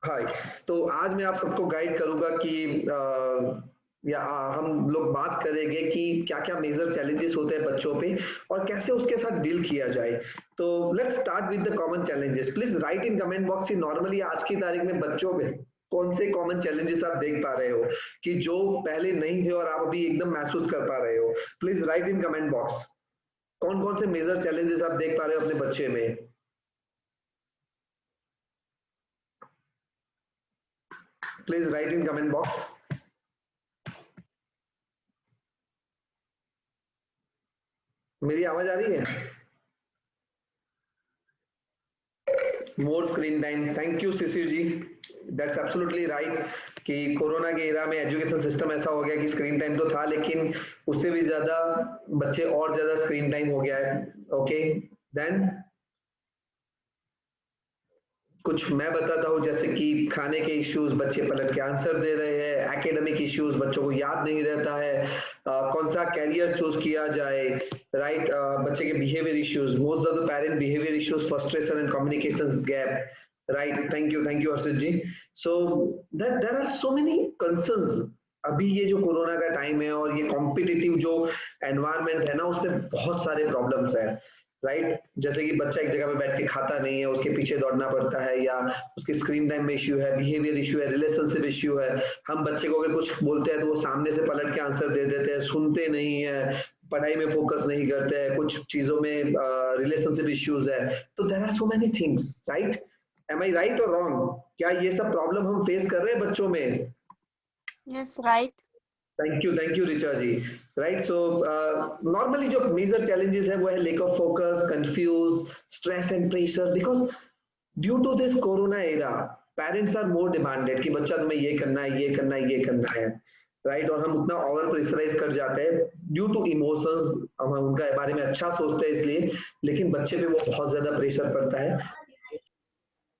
हाय। तो आज मैं आप सबको गाइड करूंगा कि हम लोग बात करेंगे कि क्या-क्या मेजर चैलेंजेस होते हैं बच्चों पे और कैसे उसके साथ डील किया जाए। तो let's start with the common challenges. Please write in comment box कि नॉर्मली आज की तारीख में बच्चों पे कौन से कॉमन चैलेंजेस आप देख पा रहे हो कि जो पहले नहीं थे और आप अभी एकदम महसूस कर पा रहे हो। Please write in comment box कौन-कौन से मेजर चैलेंजेस आप देख पा रहे हो अपने बच्चे में। Please write in comment box. मेरी आवाज आ रही है? More screen time. Thank you Shishir ji. That's absolutely right कि कोरोना के एरा में एजुकेशन सिस्टम ऐसा हो गया कि स्क्रीन टाइम तो था लेकिन उससे भी ज्यादा बच्चे और ज्यादा स्क्रीन टाइम हो गया है। ओके देन कुछ मैं बताता हूँ जैसे कि खाने के इश्यूज बच्चे पलट के आंसर दे रहे हैं, एकेडमिक इश्यूज बच्चों को याद नहीं रहता है, कौन सा कैरियर चूज किया जाए, राइट, बच्चे के behaviour issues, most of the parent behaviour issues, frustration and communication gap, right. Thank you Harshit ji. So there are so many concerns. अभी ये जो कोरोना का टाइम है और ये कॉम्पिटिटिव जो एनवायरनमेंट है ना उसमें बहुत सारे प्रॉब्लम्स है, राइट। जैसे कि बच्चा एक जगह पे बैठ के खाता नहीं है, उसके पीछे दौड़ना पड़ता है, या उसके स्क्रीन टाइम में इश्यू है, बिहेवियर इश्यू है, रिलेशनशिप इश्यू है। हम बच्चे को अगर कुछ बोलते हैं तो वो सामने से पलट के आंसर दे देते हैं, सुनते नहीं है, पढ़ाई में फोकस नहीं करते हैं, कुछ चीजों में रिलेशनशिप इश्यूज है। तो there are so many things, right. Am I right और रॉन्ग? क्या ये सब प्रॉब्लम हम फेस कर रहे हैं बच्चों में? Yes, right. Thank you Richa ji. Right. So normally जो मेजर चैलेंजेस है वो है lack of focus, confuse, stress and pressure, because due to this corona era parents are more demanded कि बच्चा तुम्हें ये करना है, ये करना है, ये करना है, राइट। और हम उतना ओवर प्रेशराइज कर जाते हैं ड्यू टू इमोशंस, हम उनका बारे में अच्छा सोचते हैं इसलिए, लेकिन बच्चे पे वो बहुत ज्यादा प्रेशर पड़ता है,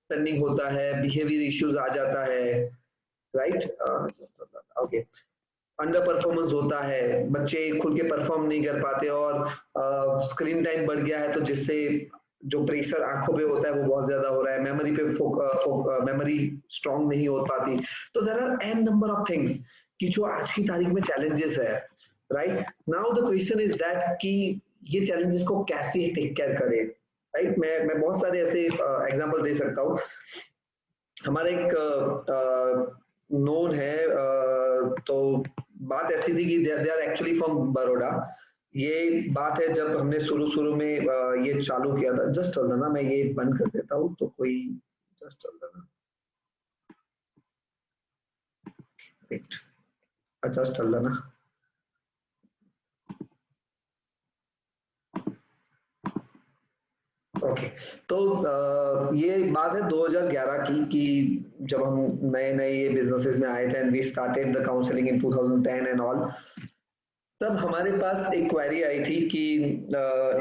टर्निंग होता है, बिहेवियर इश्यूज आ जाता है, राइट। ओके, अंडर परफॉर्मेंस होता है, बच्चे खुल के परफॉर्म नहीं कर पाते और स्क्रीन टाइम बढ़ गया है तो जिससे जो प्रेशर आंखों पे होता है वो बहुत ज्यादा हो रहा है, मेमोरी पे मेमोरी स्ट्रांग नहीं हो पाती। तो there are an number of things कि जो आज की तारीख में चैलेंजेस है, right. Now the question is that कि ये चैलेंजेस को कैसे टेक केयर करें, राइट। मैं बहुत सारे ऐसे एग्जांपल दे सकता हूँ। हमारा एक नोन है, तो बात ऐसी थी कि they are actually from Baroda. ये बात है जब हमने शुरू शुरू में ये चालू किया था। जस्ट चल ना, मैं ये बंद कर देता हूँ तो कोई, जस्ट चल ना, वेट, जस्ट चल ना। ओके। तो ये बात है 2011 की कि जब हम नए नए ये बिजनेसेस में आए थे and we started the counselling in 2010 and all. तब हमारे पास एक क्वेरी आई थी कि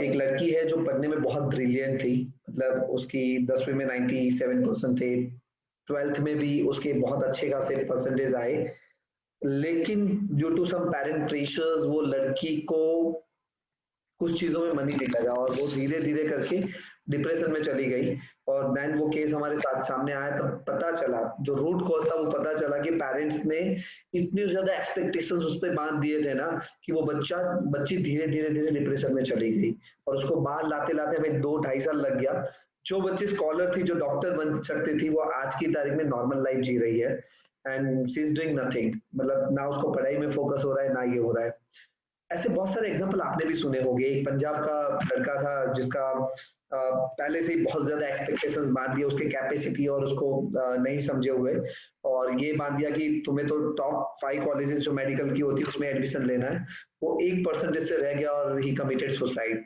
एक लड़की है जो पढ़ने में बहुत ब्रिलियंट थी, मतलब उसकी 10वीं में 97% थे, 12th में भी उसके बहुत अच्छे खासे परसेंटेज आए, लेकिन due to some parent pressures वो लड़की को कुछ चीजों में मन ही नहीं लगा और वो धीरे धीरे करके डिप्रेशन में चली गई। और देन वो केस हमारे साथ सामने आया तब पता चला, जो रूट कॉज था वो पता चला कि पेरेंट्स ने इतनी ज्यादा एक्सपेक्टेशंस उस पर बांध दिए थे ना कि वो बच्ची धीरे धीरे धीरे डिप्रेशन में चली गई और उसको बाहर लाते लाते हमें 2-2.5 साल लग गया। जो बच्ची स्कॉलर थी, जो डॉक्टर बन सकती थी, वो आज की तारीख में नॉर्मल लाइफ जी रही है and she is doing nothing. मतलब ना उसको पढ़ाई में फोकस हो रहा है ना ये हो रहा है। ऐसे बहुत सारे एग्जाम्पल आपने भी सुने होंगे। एक पंजाब का लड़का था जिसका पहले से ही बहुत ज्यादा एक्सपेक्टेशंस बांध दिए उसके कैपेसिटी और उसको नहीं समझे हुए, और ये बांध दिया कि तुम्हें तो टॉप 5 कॉलेजेस जो मेडिकल की होती है उसमें एडमिशन लेना है। वो 1% से रह गया और ही कमिटेड सुसाइड,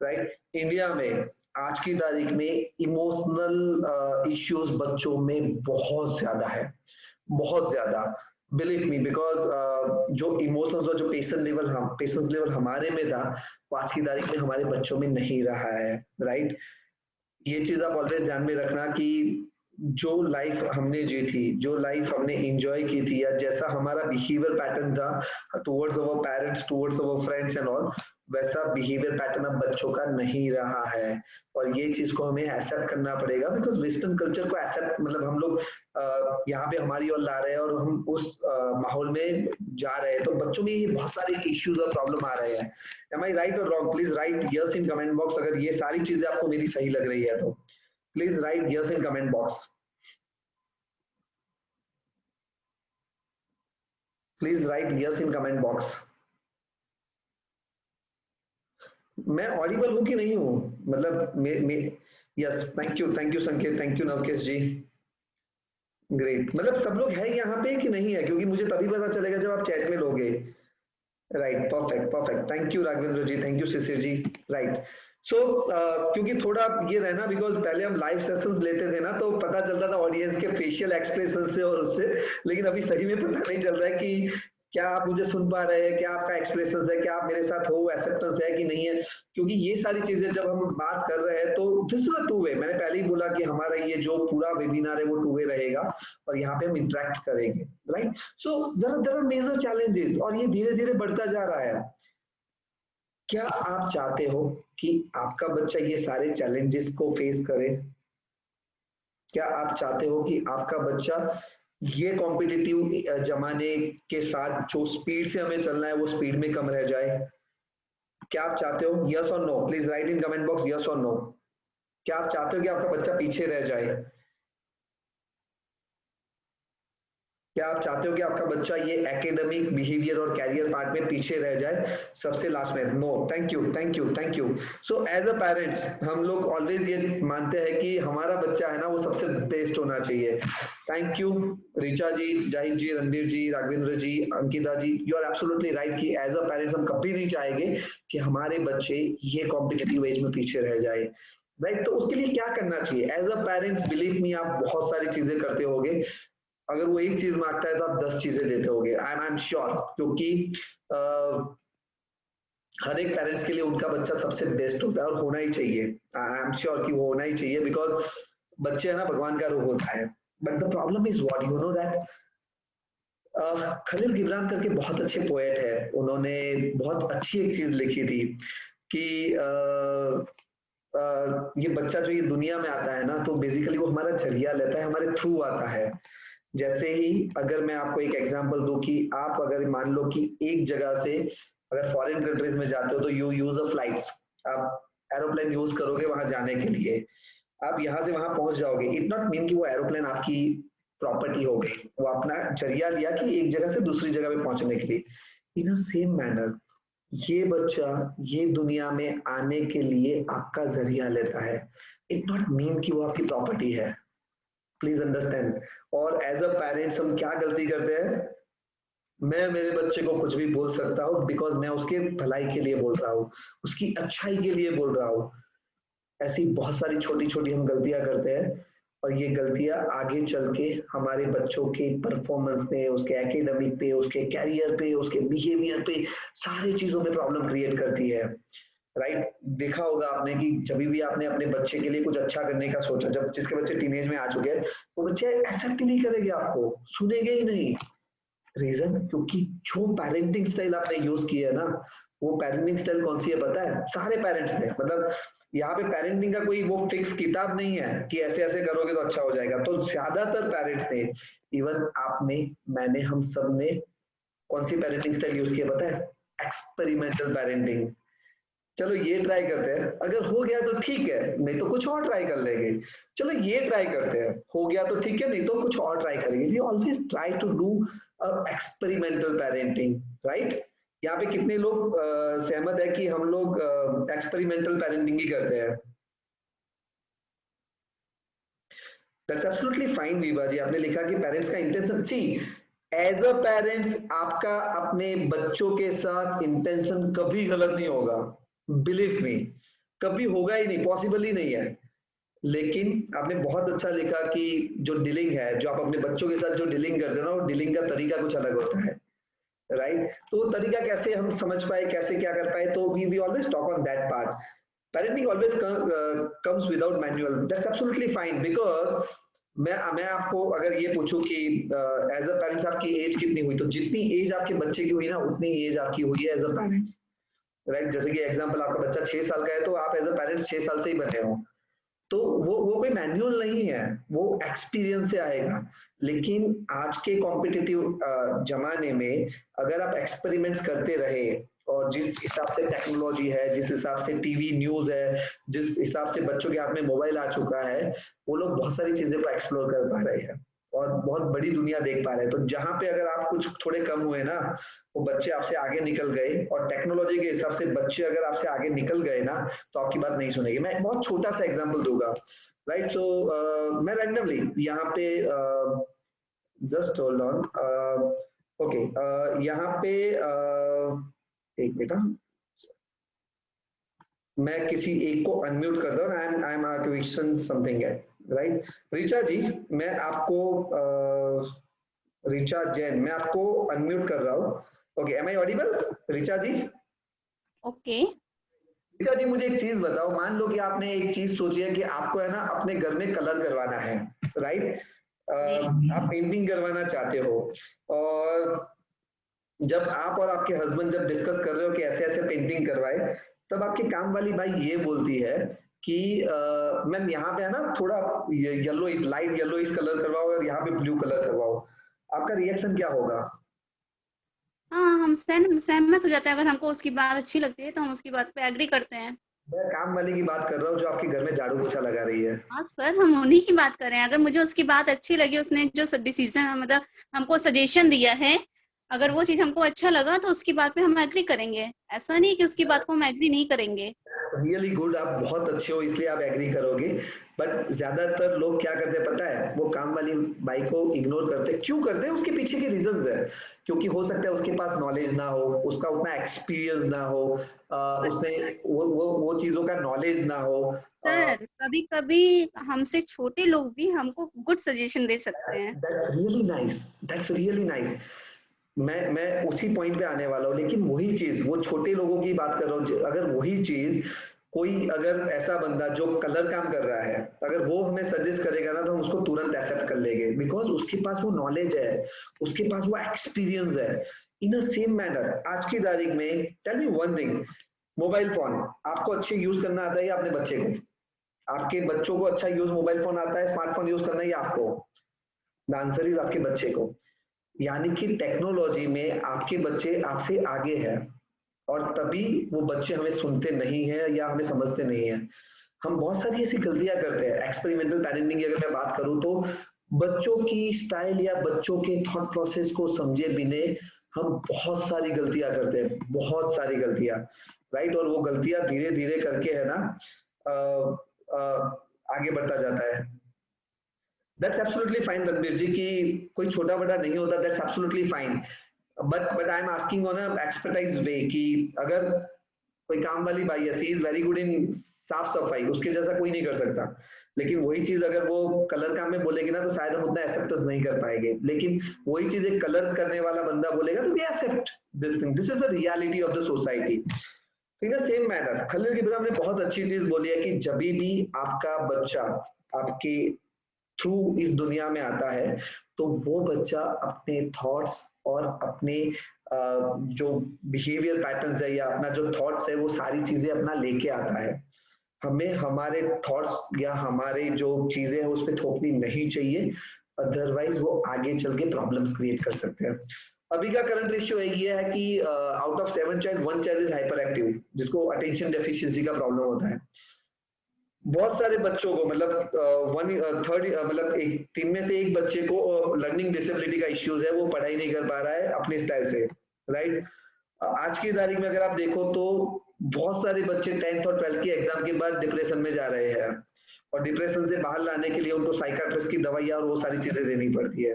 राइट। इंडिया में आज की तारीख में इमोशनल इश्यूज बच्चों में बहुत ज्यादा है, बहुत ज्यादा। बिलीव मी, बिकॉज जो इमोशंस और जो पेशेंस लेवल हमारे में था वो आज की तारीख में हमारे बच्चों में नहीं रहा है, राइट। ये चीज आप ऑलवेज ध्यान में रखना कि जो लाइफ हमने जी थी, जो लाइफ हमने एंजॉय की थी, या जैसा हमारा बिहेवियर पैटर्न था towards our parents, towards our friends and all, वैसा बिहेवियर पैटर्न अब बच्चों का नहीं रहा है, और ये चीज को हमें एक्सेप्ट करना पड़ेगा, बिकॉज वेस्टर्न कल्चर को एक्सेप्ट, मतलब हम लोग यहाँ पे हमारी ओर ला रहे हैं और हम उस माहौल में जा रहे हैं, तो बच्चों में ये बहुत सारे इश्यूज और प्रॉब्लम आ रहे हैं। एम आई राइट और wrong? Please write yes in comment box अगर ये सारी चीजें आपको मेरी सही लग रही है तो please write yes in comment box. Please write yes in comment box. मैं ऑडिबल हूं कि नहीं हूं? मतलब यस, थैंक यू संकेत, thank you Navkesh ji, great. मतलब सब लोग हैं यहाँ पे कि नहीं है? क्योंकि मुझे तभी पता चलेगा जब आप चैट में लोगे। Right, perfect perfect, thank you Raghavendra ji, thank you Shishir ji. Right, so क्योंकि थोड़ा ये रहना, बिकॉज पहले हम लाइव सेशंस लेते थे ना, तो पता चलता था ऑडियंस के फेशियल एक्सप्रेशन से और उससे, लेकिन अभी सही में पता नहीं चल रहा है कि क्या आप मुझे सुन पा रहे हैं, क्या आपका एक्सप्रेशन है, क्या आप मेरे साथ हो, एक्सेप्टेंस है कि नहीं है। क्योंकि ये सारी चीजें जब हम बात कर रहे हैं तो this is a two way. मैंने पहले ही बोला कि हमारा ये जो पूरा वेबिनार है वो टू वे रहेगा और यहाँ पे हम इंटरेक्ट करेंगे, right. So there are major challenges और ये धीरे धीरे बढ़ता जा रहा है। क्या आप चाहते हो कि आपका बच्चा ये सारे चैलेंजेस को फेस करे? क्या आप चाहते हो कि आपका बच्चा ये कॉम्पिटिटिव जमाने के साथ जो स्पीड से हमें चलना है वो स्पीड में कम रह जाए? क्या आप चाहते हो? यस और no, please write in comment box yes और नो। क्या आप चाहते हो कि आपका बच्चा पीछे रह जाए? क्या आप चाहते हो कि आपका बच्चा ये एकेडमिक बिहेवियर और कैरियर पार्ट में पीछे रह जाए? सबसे लास्ट में no, thank you thank you thank you. So as a parents हम लोग ऑलवेज ये मानते हैं कि हमारा बच्चा है ना वो सबसे बेस्ट होना चाहिए। Thank you Richa ji, Zahid ji, Ranbir ji, Raghavendra ji, Ankita ji, you are absolutely right कि एज अ पेरेंट्स हम कभी नहीं चाहेंगे कि हमारे बच्चे ये कॉम्पिटिटिव एज में पीछे रह जाए, राइट। तो उसके लिए क्या करना चाहिए? As a parents believe me आप बहुत सारी चीजें करते होगे। अगर वो एक चीज मांगता है तो आप 10 चीजें देते होगे, आई एम श्योर, क्योंकि हर एक पेरेंट्स के लिए उनका बच्चा सबसे बेस्ट होता है और होना ही चाहिए। आई एम श्योर कि वो होना ही चाहिए, बिकॉज बच्चे है ना भगवान का रूप होता है। But the problem is what you know that Khalil Gibran करके बहुत अच्छे पोएट है, उन्होंने बहुत अच्छी एक चीज लिखी थी कि ये बच्चा जो ये दुनिया में आता है ना तो बेसिकली वो हमारा जरिया लेता है, हमारे थ्रू आता है। जैसे ही अगर मैं आपको एक एग्जांपल दूं कि आप अगर मान लो कि एक जगह से अगर फॉरेन कंट्रीज में जाते हो तो यू यूज अ फ्लाइट्स, आप एरोप्लेन यूज करोगे वहां जाने के लिए, आप यहाँ से वहां पहुंच जाओगे। इट नॉट मीन कि वो एरोप्लेन आपकी प्रॉपर्टी हो गई, वो अपना जरिया लिया कि एक जगह से दूसरी जगह पे पहुंचने के लिए। इन अ सेम मैनर ये बच्चा ये दुनिया में आने के लिए आपका जरिया लेता है। इट नॉट मीन कि वो आपकी प्रॉपर्टी है, प्लीज अंडरस्टैंड। और एज अ पेरेंट्स हम क्या गलती करते हैं? मैं मेरे बच्चे को कुछ भी बोल सकता हूँ बिकॉज मैं उसके भलाई के लिए बोल रहा हूँ, उसकी अच्छाई के लिए बोल रहा हूँ। ऐसी बहुत सारी छोटी छोटी हम गलतियां करते हैं और ये गलतियां आगे चल के हमारे बच्चों के परफॉर्मेंस पे, उसके एकेडमिक पे, उसके कैरियर पे, उसके बिहेवियर पे, सारी चीजों में प्रॉब्लम क्रिएट करती है, राइट। देखा होगा आपने कि जब भी आपने अपने बच्चे के लिए कुछ अच्छा करने का सोचा, जब जिसके बच्चे टीनेज में आ चुके हैं वो बच्चे एक्सेप्ट ही नहीं करेंगे, आपको सुनेंगे ही नहीं। रीजन क्योंकि जो पेरेंटिंग स्टाइल आपने यूज किया है ना, वो पेरेंटिंग स्टाइल कौन सी है पता है? सारे पेरेंट्स ने, मतलब यहाँ पे पेरेंटिंग का कोई वो फिक्स किताब नहीं है कि ऐसे ऐसे करोगे तो अच्छा हो जाएगा। तो ज्यादातर पेरेंट्स ने, इवन आपने, मैंने, हम सब ने कौन सी पेरेंटिंग स्टाइल यूज किया पता है? Experimental parenting. चलो ये ट्राई करते हैं, अगर हो गया तो ठीक है, नहीं तो कुछ और ट्राई कर लेंगे। चलो ये ट्राई करते हैं, हो गया तो ठीक है, नहीं तो कुछ और ट्राई करेंगे। We always try to do experimental parenting, right. यहाँ पे कितने लोग सहमत है कि हम लोग एक्सपेरिमेंटल पेरेंटिंग ही करते हैं? That's absolutely fine Vibha ji, आपने लिखा कि पेरेंट्स का intention, see as a parents आपका अपने बच्चों के साथ इंटेंशन कभी गलत नहीं होगा, बिलीव मी, कभी होगा ही नहीं, पॉसिबल ही नहीं है। लेकिन आपने बहुत अच्छा लिखा कि जो डीलिंग है, जो आप अपने बच्चों के साथ जो डीलिंग करते हो ना, वो डीलिंग का तरीका कुछ अलग होता है, राइट। तो वो तरीका कैसे हम समझ पाए, कैसे क्या कर पाए, तो we always talk on that part. Parenting always comes without manual, that's absolutely fine. Because मैं आपको अगर ये पूछूं कि एज अ पेरेंट्स आपकी एज कितनी हुई, तो जितनी एज आपके बच्चे की हुई ना उतनी एज आपकी हुई है एज अ पेरेंट्स, राइट? जैसे कि एग्जांपल आपका बच्चा 6 साल का है तो आप एज अ पेरेंट्स 6 साल से ही बने हो, तो वो कोई मैनुअल नहीं है, वो एक्सपीरियंस से आएगा। लेकिन आज के कॉम्पिटिटिव जमाने में अगर आप एक्सपेरिमेंट्स करते रहे और जिस हिसाब से टेक्नोलॉजी है, जिस हिसाब से टीवी न्यूज है, जिस हिसाब से बच्चों के हाथ में मोबाइल आ चुका है, वो लोग बहुत सारी चीजें को एक्सप्लोर कर पा रहे हैं और बहुत बड़ी दुनिया देख पा रहे हैं। तो जहां पे अगर आप कुछ थोड़े कम हुए ना, वो बच्चे आपसे आगे निकल गए, और टेक्नोलॉजी के हिसाब से बच्चे अगर आपसे आगे निकल गए ना, तो आपकी बात नहीं सुनेगी। मैं बहुत छोटा सा एग्जांपल दूंगा, राइट? सो मैं रैंडमली यहाँ पे जस्ट होल्ड ऑन, ओके, यहाँ पे एक मिनट, मैं किसी एक को अनम्यूट कर दूं, आई एम क्वेश्चन समथिंग है, राइट? ऋचा जी, मैं आपको ऋचा जैन, मैं आपको अनम्यूट कर रहा हूँ। Okay, am I audible Richa ji? Okay. Richa ji, मुझे एक चीज बताओ, मान लो कि आपने एक चीज सोची है कि आपको है ना अपने घर में कलर करवाना है, राइट? जी। आप पेंटिंग करवाना चाहते हो, और जब आप और आपके हस्बैंड जब डिस्कस कर रहे हो कि ऐसे ऐसे पेंटिंग करवाए, तब आपकी काम वाली बाई ये बोलती है कि मैम यहाँ पे है ना थोड़ा येलो इस लाइट येलो इस कलर करवाओ और यहाँ पे ब्लू कलर करवाओ, आपका रिएक्शन क्या होगा? हाँ, हम सहमत हो जाते हैं। अगर हमको उसकी बात अच्छी लगती है तो हम उसकी बात पे एग्री करते हैं। मैं काम वाली की बात कर रहा हूँ जो आपके घर में झाड़ू पोछा लगा रही है। हाँ सर, हम उन्हीं की बात कर रहे हैं। अगर मुझे उसकी बात अच्छी लगी, उसने जो डिसीजन मतलब हमको सजेशन दिया है, अगर वो चीज हमको अच्छा लगा तो उसकी बात पे हम एग्री करेंगे। ऐसा नहीं कि उसकी बात को हम एग्री नहीं करेंगे। रियली गुड, आप बहुत अच्छे हो इसलिए आप एग्री करोगे। बट ज्यादातर लोग क्या करते हैं पता है, वो काम वाली बाई को इग्नोर करते हैं। क्यों करते हैं? उसके पीछे के रीजंस है। क्योंकि हो सकता है उसके पास नॉलेज ना हो, उसका उतना एक्सपीरियंस ना हो, उसने वो चीजों का नॉलेज ना हो। सर, कभी कभी हमसे छोटे लोग भी हमको गुड सजेशन दे सकते हैं। That's really nice, that's really nice. मैं उसी पॉइंट पे आने वाला हूँ, लेकिन वही चीज, वो छोटे लोगों की बात कर रहा हूँ, अगर वही चीज कोई अगर ऐसा बंदा जो कलर काम कर रहा है, अगर वो हमें सजेस्ट करेगा ना, तो हम उसको तुरंत एक्सेप्ट कर लेंगे, बिकॉज उसके पास वो नॉलेज है, उसके पास वो एक्सपीरियंस है। इन अ सेम मैनर आज की तारीख में, tell me one thing, mobile phone आपको अच्छे यूज करना आता है या अपने बच्चे को? आपके बच्चों को अच्छा यूज मोबाइल फोन आता है, स्मार्टफोन यूज करना, या आपको? द आंसर इज आपके बच्चे को। यानी कि टेक्नोलॉजी में आपके बच्चे आपसे आगे हैं, और तभी वो बच्चे हमें सुनते नहीं है या हमें समझते नहीं है। हम बहुत सारी ऐसी गलतियां करते हैं। एक्सपेरिमेंटल पेरेंटिंग की अगर मैं बात करूं तो बच्चों की स्टाइल या बच्चों के थॉट प्रोसेस को समझे बिना हम बहुत सारी गलतियां करते हैं, बहुत सारी गलतियां, राइट? और वो गलतियां धीरे धीरे करके है ना आ, आ, आगे बढ़ता जाता है। That's absolutely fine Ranbir ji, की कोई छोटा बड़ा नहीं होता, that's absolutely fine. But I am asking on a expertise way कि अगर कोई काम वाली बाई है, she is very good in साफ सफाई, उसके जैसा कोई नहीं कर सकता, लेकिन वही चीज अगर वो कलर काम में बोलेगी ना, तो शायद हम उतना एक्सेप्टेंस नहीं कर पाएंगे। लेकिन वही चीज एक कलर करने वाला बंदा बोलेगा तो we accept this thing, this is the reality of the society. In the same manner Khalil Gibran ने बहुत अच्छी चीज बोली है कि जब भी आपका बच्चा आपके थ्रू इस दुनिया में आता है, तो वो बच्चा अपने थॉट्स और अपने जो बिहेवियर पैटर्न्स है या अपना जो थॉट्स है, वो सारी चीजें अपना लेके आता है। हमें हमारे थॉट्स या हमारे जो चीजें हैं उस पर थोपनी नहीं चाहिए, अदरवाइज वो आगे चल के प्रॉब्लम्स क्रिएट कर सकते हैं। अभी का करंट रेशियो ये है कि out of 7 child 1 child is hyper active, जिसको अटेंशन डेफिशिएंसी का प्रॉब्लम होता है। बहुत सारे बच्चों को मतलब वन थर्ड मतलब एक 3 में से एक बच्चे को लर्निंग डिसेबिलिटी का इश्यूज है, वो पढ़ाई नहीं कर पा रहा है अपने स्टाइल से, राइट? आज की तारीख में अगर आप देखो तो बहुत सारे बच्चे 10th और 12th के एग्जाम के बाद डिप्रेशन में जा रहे हैं, और डिप्रेशन से बाहर लाने के लिए उनको साइकाट्रिस्ट की दवाइयां और वो सारी चीजें देनी पड़ती है।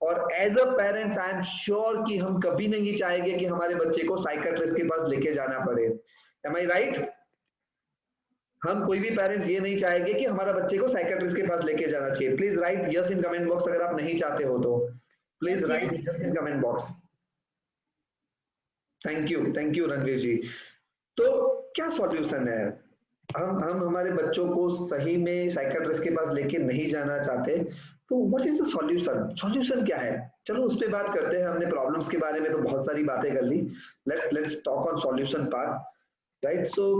और as a parents I am sure कि हम कभी नहीं चाहेंगे कि हमारे बच्चे को साइकाट्रिस्ट के पास लेके जाना पड़े। M I right? हम कोई भी पेरेंट्स ये नहीं चाहेंगे कि हमारा बच्चे को साइकेट्रिस्ट के पास लेके जाना चाहिए। Please write yes in comment box अगर आप नहीं चाहते हो तो, please yes write yes. Yes in comment box. Thank you Ranveer ji. तो क्या सॉल्यूशन है? हम हमारे बच्चों को सही में साइकेट्रिस्ट के पास लेके नहीं जाना चाहते, तो what is the solution? Solution क्या है? चलो उस पर बात करते हैं। हमने प्रॉब्लम्स के बारे में तो बहुत सारी बातें कर ली, let's talk on solution part. Right. So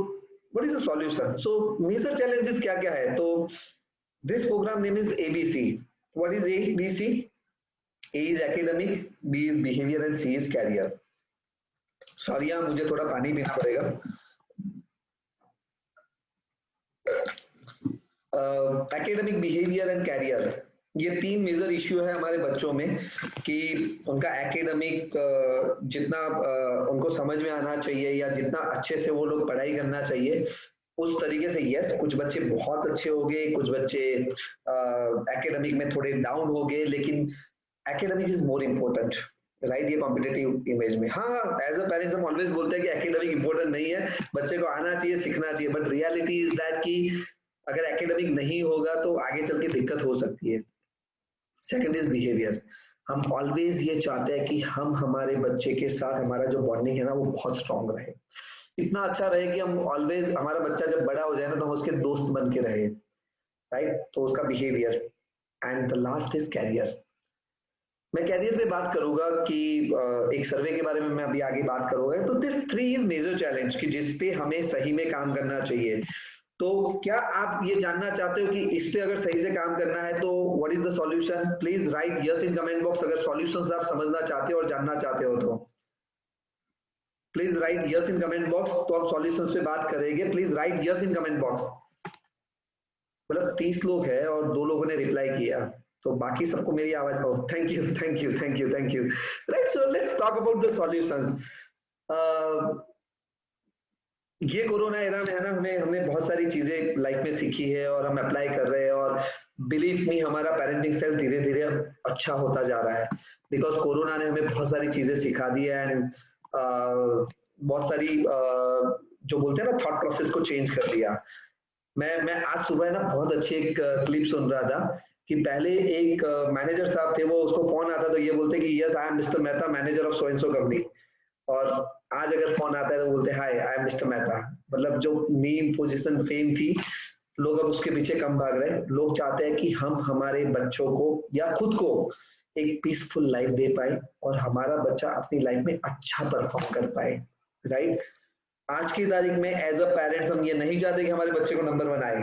what is the solution? So major challenges क्या क्या है? तो this program name is ABC. What is ABC? A is academic, B is behavior and C is career. Sorry यार, मुझे थोड़ा पानी पीना पड़ेगा. एकेडमिक, बिहेवियर एंड कैरियर, ये 3 मेजर इश्यू है हमारे बच्चों में कि उनका एकेडमिक जितना उनको समझ में आना चाहिए या जितना अच्छे से वो लोग पढ़ाई करना चाहिए उस तरीके से. यस, कुछ बच्चे बहुत अच्छे हो गए, कुछ बच्चे एकेडमिक में थोड़े डाउन हो गए, लेकिन academic is more important, right. ये कॉम्पिटिटिव इमेज में हाँ, एज अ पेरेंट्स हम ऑलवेज बोलते हैं कि एकेडमिक इंपॉर्टेंट नहीं है, बच्चे को आना चाहिए, सीखना चाहिए, बट रियलिटी इज दैट कि अगर एकेडमिक नहीं होगा तो आगे चल के दिक्कत हो सकती है. Second is behaviour. हम ऑलवेज ये चाहते हैं कि हम हमारे बच्चे के साथ हमारा जो बॉन्डिंग है ना वो बहुत स्ट्रांग रहे, इतना अच्छा रहे कि हम ऑलवेज हमारा बच्चा जब बड़ा हो जाए ना तो हम उसके दोस्त बन के रहे, राइट. तो उसका behaviour. And the last is career. मैं कैरियर पे बात करूंगा कि एक सर्वे के बारे में मैं अभी आगे बात करूंगा. तो दिस 3 इज मेजर चैलेंज कि जिस पे हमें सही में काम करना चाहिए. तो क्या आप ये जानना चाहते हो कि इस पे अगर सही से काम करना है तो what is the solution? Please write yes in comment box अगर सॉल्यूशंस आप समझना चाहते हो और जानना चाहते हो तो please write yes in comment box. तो आप सॉल्यूशंस पे बात करेंगे, please write yes in comment box. मतलब 30 लोग हैं और 2 लोगों ने रिप्लाई किया, तो बाकी सबको मेरी आवाज. Oh, thank you thank you thank you thank you. Right. So let's talk about the solutions. ये कोरोना एरा में है ना, हमने बहुत सारी चीजें लाइफ में सीखी है और हम अप्लाई कर रहे हैं और बिलीव मी हमारा पेरेंटिंग स्टाइल धीरे धीरे अच्छा होता जा रहा है बिकॉज कोरोना ने हमें बहुत सारी चीजें सिखा दी है एंड बहुत सारी जो बोलते हैं ना थॉट प्रोसेस को चेंज कर दिया. मैं आज सुबह ना बहुत अच्छी एक क्लिप सुन रहा था कि पहले एक मैनेजर साहब थे, वो उसको फोन आता तो ये बोलते कि yes I am mister Mehta, manager of so and so company. और आज अगर फोन आता है तो बोलते हाय आई एम मिस्टर मेहता. मतलब जो नेम पोजीशन फेम थी, लोग अब उसके पीछे कम भाग रहे हैं. लोग चाहते हैं कि हम हमारे बच्चों को या खुद को एक पीसफुल लाइफ दे पाए और हमारा बच्चा अपनी लाइफ में अच्छा परफॉर्म कर पाए, राइट. आज की तारीख में एज अ पेरेंट्स हम ये नहीं चाहते कि हमारे बच्चे को नंबर 1 आए,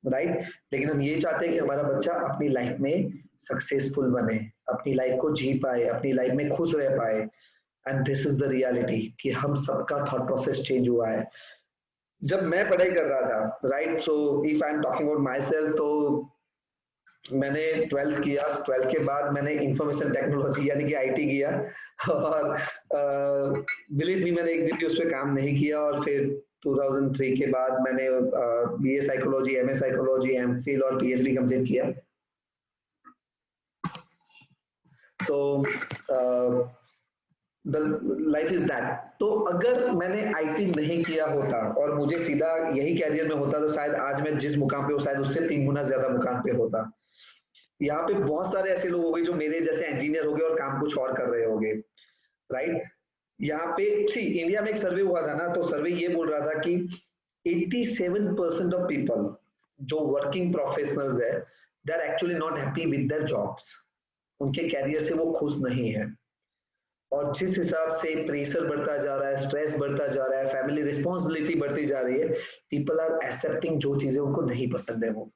राइट. लेकिन हम ये चाहते हैं कि हमारा बच्चा अपनी लाइफ में सक्सेसफुल बने, अपनी लाइफ को जी पाए, अपनी लाइफ में खुश रह पाए. And this is the reality कि हम सबका थॉट प्रोसेस चेंज हुआ है. जब मैं पढ़ाई कर रहा था, right, so if I am talking about my self, तो मैंने 12th किया. 12th के बाद मैंने इंफॉर्मेशन टेक्नोलॉजी यानी कि आईटी किया और बिलीव मी मैंने एक दिन भी उस पर काम नहीं किया. और फिर 2003 के बाद मैंने BA psychology, MA psychology, MPhil और पीएचडी कंप्लीट किया. तो लाइफ इज दैट. तो अगर मैंने आईटी नहीं किया होता और मुझे सीधा यही कैरियर में होता तो शायद आज मैं जिस मुकाम पे हूँ शायद उससे 3 गुना ज्यादा मुकाम पे होता. यहाँ पे बहुत सारे ऐसे लोग हो गए जो मेरे जैसे इंजीनियर हो गए और काम कुछ और कर रहे होंगे, राइट. यहाँ पे सी इंडिया में एक सर्वे हुआ था ना, तो सर्वे ये बोल रहा था कि 87% ऑफ पीपल जो वर्किंग प्रोफेशनल्स है they are actually not happy with their jobs. उनके कैरियर से वो खुश नहीं है. और जिस हिसाब से प्रेशर बढ़ता जा रहा है, स्ट्रेस बढ़ता जा रहा है, फैमिली रिस्पॉन्सिबिलिटी बढ़ती जा रही है, पीपल आर एक्सेप्टिंग जो चीजें उनको नहीं पसंद है वो.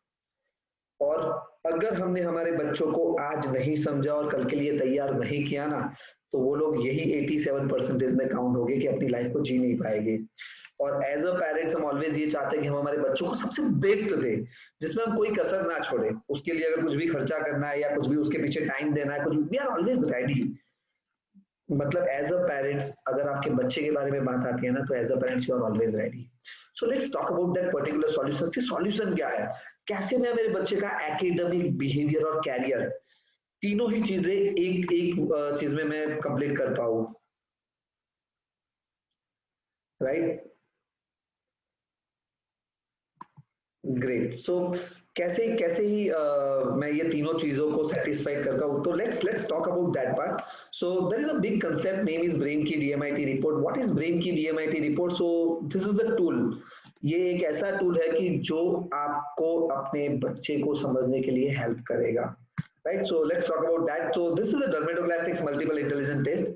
और अगर हमने हमारे बच्चों को आज नहीं समझा और कल के लिए तैयार नहीं किया ना, तो वो लोग यही 87% में काउंट होंगे कि अपनी लाइफ को जी नहीं पाएंगे. और एज अ पेरेंट्स हम ऑलवेज ये चाहते हैं कि हम हमारे बच्चों को सबसे बेस्ट दें, जिसमें हम कोई कसर ना छोड़े. उसके लिए अगर कुछ भी खर्चा करना है या कुछ भी उसके पीछे टाइम देना है, कुछ वी आर ऑलवेज रेडी. मतलब एज अ पेरेंट्स अगर आपके बच्चे के बारे में बात आती है ना, तो as a parents you are always ready. So let's talk about that particular solution. कि सॉल्यूशन क्या है, कैसे मैं मेरे बच्चे का एकेडमिक, बिहेवियर और कैरियर तीनों ही चीजें एक एक चीज में मैं कंप्लीट कर पाऊं, राइट. ग्रेट. सो कैसे कैसे ही मैं ये तीनों चीजों को सेटिस्फाई करता हूँ, तो let's talk about that part. So there is a big concept name is brain की DMIT report. What is brain की DMIT report? So this is a tool. ये एक ऐसा टूल है कि जो आपको अपने बच्चे को समझने के लिए हेल्प करेगा, right. So let's talk about that. So this is a dermatographics multiple intelligence test.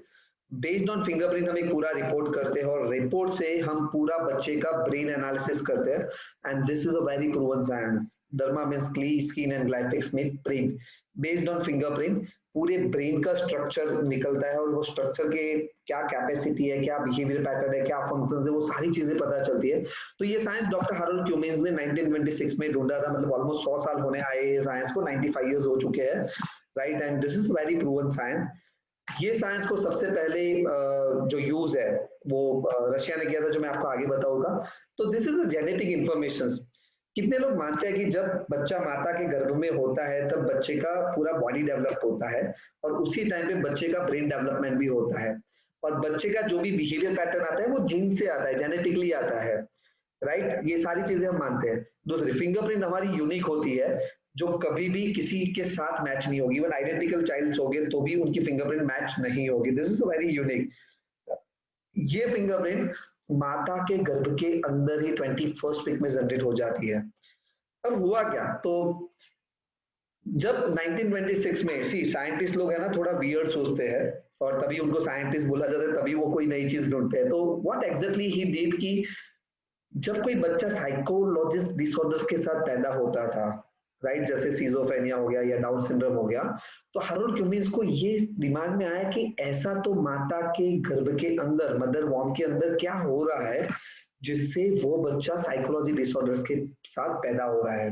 Based on fingerprint हम एक पूरा रिपोर्ट करते हैं और रिपोर्ट से हम पूरा बच्चे का ब्रेन एनालिसिस करते हैं and this is a very proven science. Derma means skin and glyphics mean brain. Based on fingerprint पूरे ब्रेन का स्ट्रक्चर निकलता है और वो स्ट्रक्चर के क्या कैपेसिटी है, क्या बिहेवियर पैटर्न है, क्या फंक्शंस है, वो सारी चीजें पता चलती है। तो ये साइंस डॉक्टर हैरोल्ड क्यूमिन्स ने 1926 में ढूंढा था, मतलब ऑलमोस्ट 100 साल होने आए ये साइंस को, 95 इयर्स हो चुके हैं, right. And this is very proven science. ये साइंस को सबसे पहले जो यूज है वो रशिया ने किया था, जो मैं आपको आगे बताऊंगा। तो this is a genetic information. कितने लोग मानते हैं कि जब बच्चा माता के गर्भ में होता है तब बच्चे का पूरा बॉडी डेवलप होता है और उसी टाइम पे बच्चे का ब्रेन डेवलपमेंट भी होता है और बच्चे का जो भी बिहेवियर पैटर्न आता है वो जीन से आता है, जेनेटिकली आता है, राइट। ये सारी चीजें हम मानते हैं। दूसरी, फिंगरप्रिंट हमारी यूनिक होती है, जो कभी भी किसी के साथ मैच नहीं होगी। इवन आइडेंटिकल चाइल्ड्स होंगे तो भी उनकी फिंगरप्रिंट मैच नहीं होगी। This is very unique. ये फिंगरप्रिंट माता के गर्भ के अंदर ही 21st वीक में जनरेट हो जाती है। अब हुआ क्या, तो जब 1926 में, सी साइंटिस्ट लोग है ना थोड़ा वियर्ड सोचते हैं और तभी उनको साइंटिस्ट बोला जाता है, तभी वो कोई नई चीज ढूंढते हैं। तो व्हाट एग्जैक्टली ही डिड कि जब कोई बच्चा साइकोलॉजिस्ट डिसऑर्डर्स के साथ पैदा होता था, राइट, जैसे सीजोफ्रेनिया हो गया या डाउन सिंड्रोम हो गया, तो हैरोल्ड क्यूमिन्स को ये दिमाग में आया कि ऐसा तो माता के गर्भ के अंदर, मदर वॉर्म के अंदर क्या हो रहा है जिससे वो बच्चा साइकोलॉजी डिसऑर्डर्स के साथ पैदा हो रहा है।